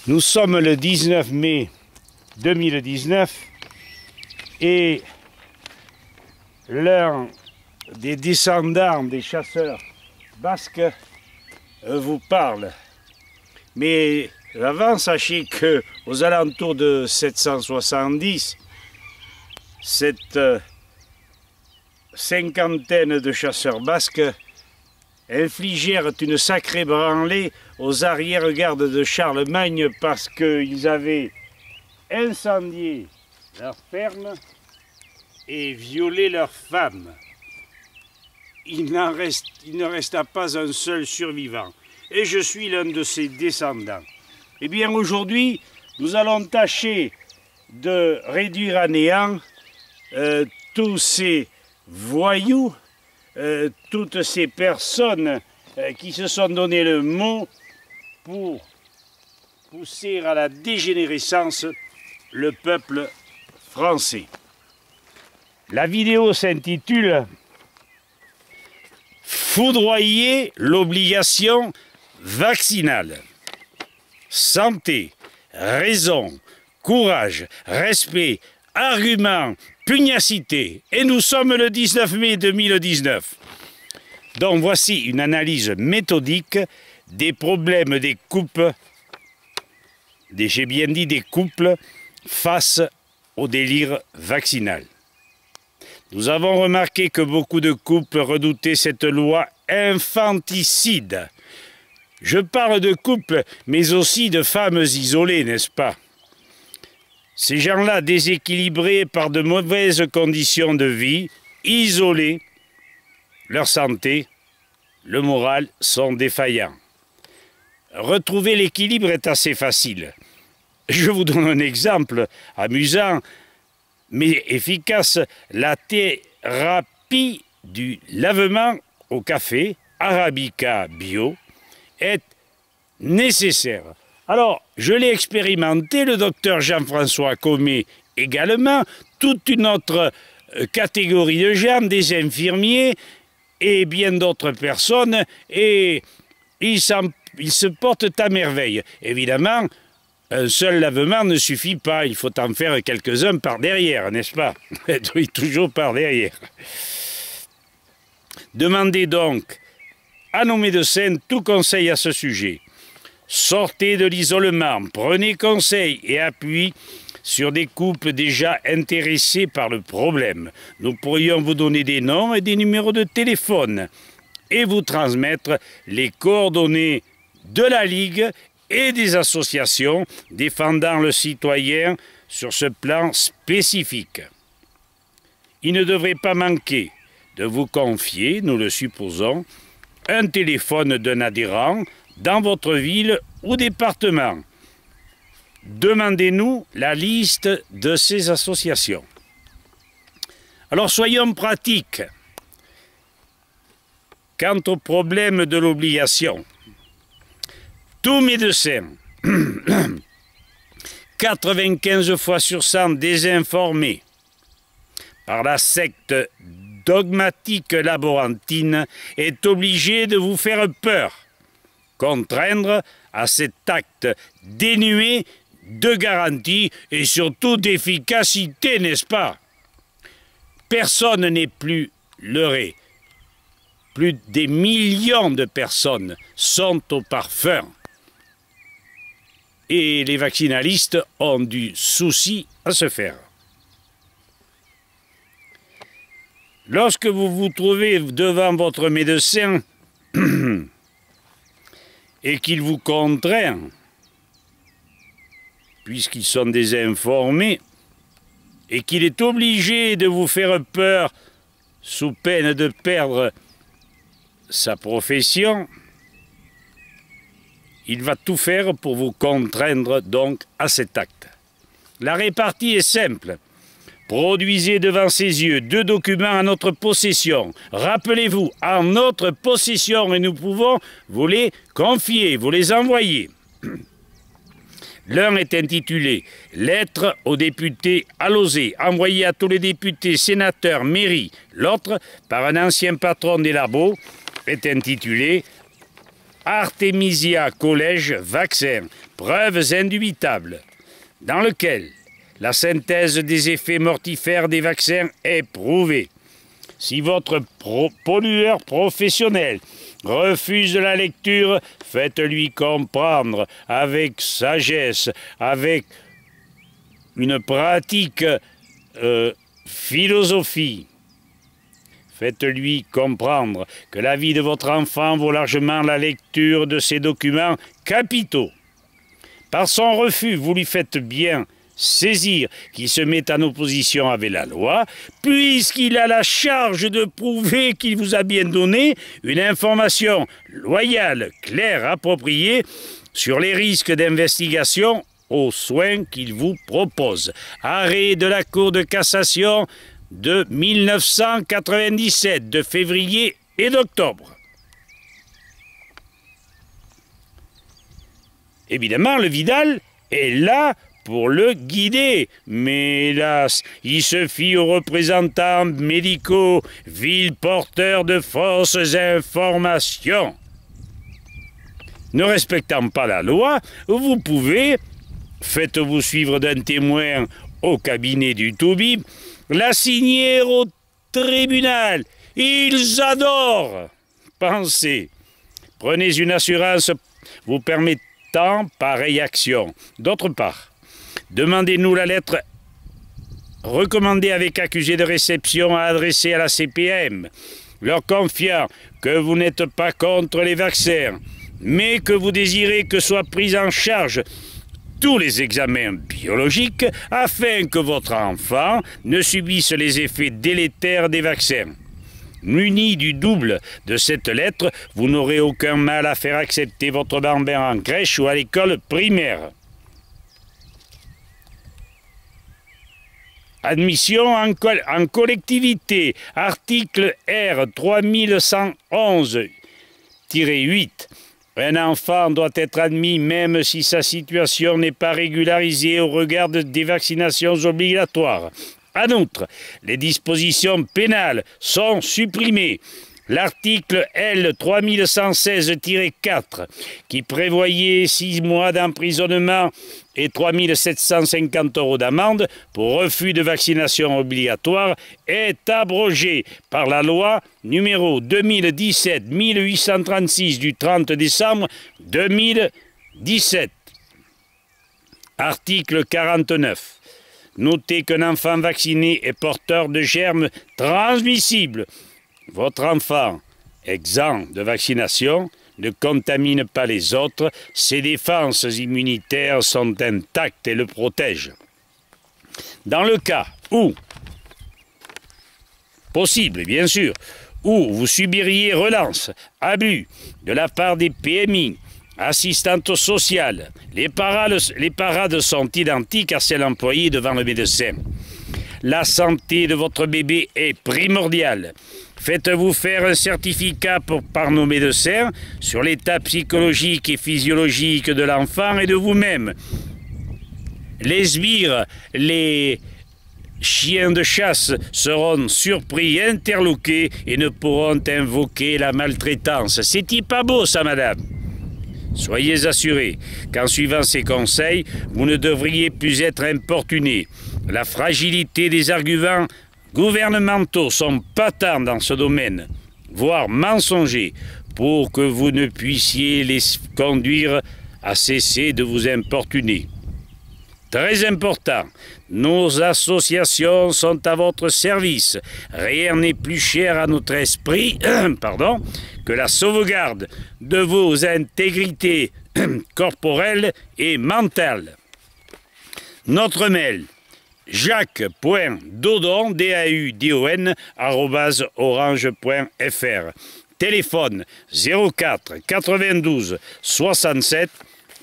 Nous sommes le 19 mai 2019 et l'un des descendants des chasseurs basques vous parle. Mais avant, sachez que aux alentours de 770, cette cinquantaine de chasseurs basques infligèrent une sacrée branlée aux arrière-gardes de Charlemagne parce qu'ils avaient incendié leur ferme et violé leurs femmes. Il ne resta pas un seul survivant. Et je suis l'un de ses descendants. Eh bien, aujourd'hui, nous allons tâcher de réduire à néant tous ces voyous, toutes ces personnes qui se sont donné le mot pour pousser à la dégénérescence le peuple français. La vidéo s'intitule « Foudroyer l'obligation vaccinale. Santé, raison, courage, respect, argument, pugnacité. » Et nous sommes le 19 mai 2019. Donc voici une analyse méthodique des problèmes des couples, j'ai bien dit des couples, face au délire vaccinal. Nous avons remarqué que beaucoup de couples redoutaient cette loi infanticide. Je parle de couples, mais aussi de femmes isolées, n'est-ce pas? Ces gens-là, déséquilibrés par de mauvaises conditions de vie, isolés, leur santé, le moral sont défaillants. Retrouver l'équilibre est assez facile. Je vous donne un exemple amusant, mais efficace. La thérapie du lavement au café, Arabica bio, est nécessaire. Alors, je l'ai expérimenté, le docteur Jean-François Comet également, toute une autre catégorie de gens, des infirmiers et bien d'autres personnes, et ils se portent à merveille. Évidemment, un seul lavement ne suffit pas, il faut en faire quelques-uns par derrière, n'est-ce pas? Oui, toujours par derrière. Demandez donc à nos médecins tout conseil à ce sujet. Sortez de l'isolement, prenez conseil et appui sur des couples déjà intéressés par le problème. Nous pourrions vous donner des noms et des numéros de téléphone et vous transmettre les coordonnées de la Ligue et des associations défendant le citoyen sur ce plan spécifique. Il ne devrait pas manquer de vous confier, nous le supposons, un téléphone d'un adhérent dans votre ville ou département. Demandez-nous la liste de ces associations. Alors soyons pratiques. Quant au problème de l'obligation, tout médecin, 95 fois sur 100 désinformé par la secte dogmatique laborantine, est obligé de vous faire peur, contraindre à cet acte dénué de garantie et surtout d'efficacité, n'est-ce pas? Personne n'est plus leurré. Plus des millions de personnes sont au parfum. Et les vaccinalistes ont du souci à se faire. Lorsque vous vous trouvez devant votre médecin et qu'il vous contraint, puisqu'ils sont désinformés, et qu'il est obligé de vous faire peur sous peine de perdre sa profession, il va tout faire pour vous contraindre donc à cet acte. La répartie est simple. Produisez devant ses yeux 2 documents en notre possession. Rappelez-vous, en notre possession, et nous pouvons vous les confier, vous les envoyer. L'un est intitulé « Lettre aux députés Alauzet », envoyé à tous les députés, sénateurs, mairies. L'autre, par un ancien patron des labos, est intitulé Artemisia Collège Vaccin, preuves indubitables, dans lequel la synthèse des effets mortifères des vaccins est prouvée. Si votre pollueur professionnel refuse la lecture, faites-lui comprendre avec sagesse, avec une pratique philosophie. Faites-lui comprendre que la vie de votre enfant vaut largement la lecture de ces documents capitaux. Par son refus, vous lui faites bien saisir qu'il se met en opposition avec la loi, puisqu'il a la charge de prouver qu'il vous a bien donné une information loyale, claire, appropriée sur les risques d'investigation aux soins qu'il vous propose. Arrêt de la Cour de cassation de 1997, de février et d'octobre. Évidemment, le Vidal est là pour le guider, mais hélas, il se fie aux représentants médicaux, vils porteurs de fausses informations. Ne respectant pas la loi, vous pouvez, faites-vous suivre d'un témoin au cabinet du Toubib, la signer au tribunal. Ils adorent. Pensez, prenez une assurance vous permettant pareille action. D'autre part, demandez-nous la lettre recommandée avec accusé de réception à adresser à la CPM, leur confiant que vous n'êtes pas contre les vaccins, mais que vous désirez que soient pris en charge tous les examens biologiques afin que votre enfant ne subisse les effets délétères des vaccins. Muni du double de cette lettre, vous n'aurez aucun mal à faire accepter votre bambin en crèche ou à l'école primaire. Admission en collectivité, article R 3111-8. Un enfant doit être admis même si sa situation n'est pas régularisée au regard des vaccinations obligatoires. En outre, les dispositions pénales sont supprimées. L'article L 3116-4, qui prévoyait 6 mois d'emprisonnement et 3 750 € d'amende pour refus de vaccination obligatoire, est abrogé par la loi numéro 2017-1836 du 30 décembre 2017. Article 49. Notez qu'un enfant vacciné est porteur de germes transmissibles. Votre enfant, exempt de vaccination, ne contamine pas les autres, ses défenses immunitaires sont intactes et le protègent. Dans le cas où, possible bien sûr, où vous subiriez relance, abus de la part des PMI, assistantes sociales, les parades sont identiques à celles employées devant le médecin. La santé de votre bébé est primordiale. Faites-vous faire un certificat par nos médecins sur l'état psychologique et physiologique de l'enfant et de vous-même. Les sbires, les chiens de chasse seront surpris, interloqués et ne pourront invoquer la maltraitance. C'est-il pas beau ça, madame? Soyez assurés qu'en suivant ces conseils, vous ne devriez plus être importunés. La fragilité des arguments gouvernementaux sont patents dans ce domaine, voire mensongers, pour que vous ne puissiez les conduire à cesser de vous importuner. Très important, nos associations sont à votre service. Rien n'est plus cher à notre esprit que la sauvegarde de vos intégrités corporelles et mentales. Notre mail, jacques.dodon, DAUDON, @orange.fr. Téléphone 04 92 67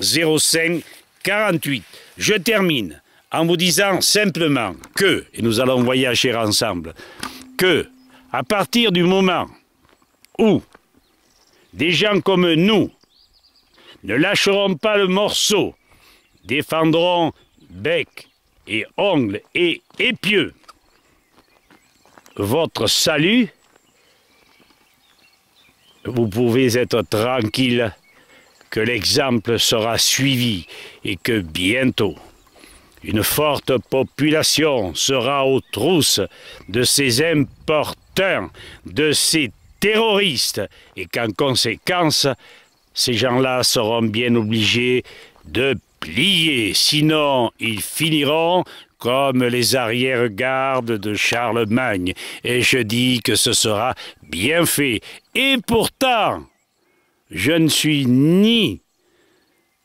05 48. Je termine en vous disant simplement que, et nous allons voyager ensemble, que à partir du moment où des gens comme nous ne lâcheront pas le morceau, défendront bec et ongles et épieux votre salut, vous pouvez être tranquille que l'exemple sera suivi et que bientôt, une forte population sera aux trousses de ces importeurs, de ces terroristes, et qu'en conséquence, ces gens-là seront bien obligés de plier, sinon ils finiront comme les arrière-gardes de Charlemagne. Et je dis que ce sera bien fait. Et pourtant, je ne suis ni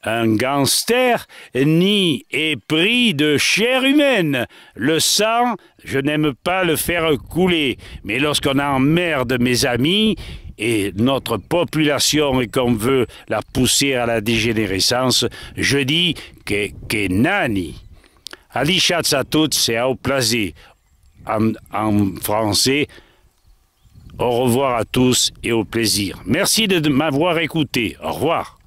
un gangster, ni épris de chair humaine. Le sang, je n'aime pas le faire couler. Mais lorsqu'on emmerde mes amis et notre population et qu'on veut la pousser à la dégénérescence, je dis que nani. Ali Chatsatout, c'est au plaisir en français. Au revoir à tous et au plaisir. Merci de m'avoir écouté. Au revoir.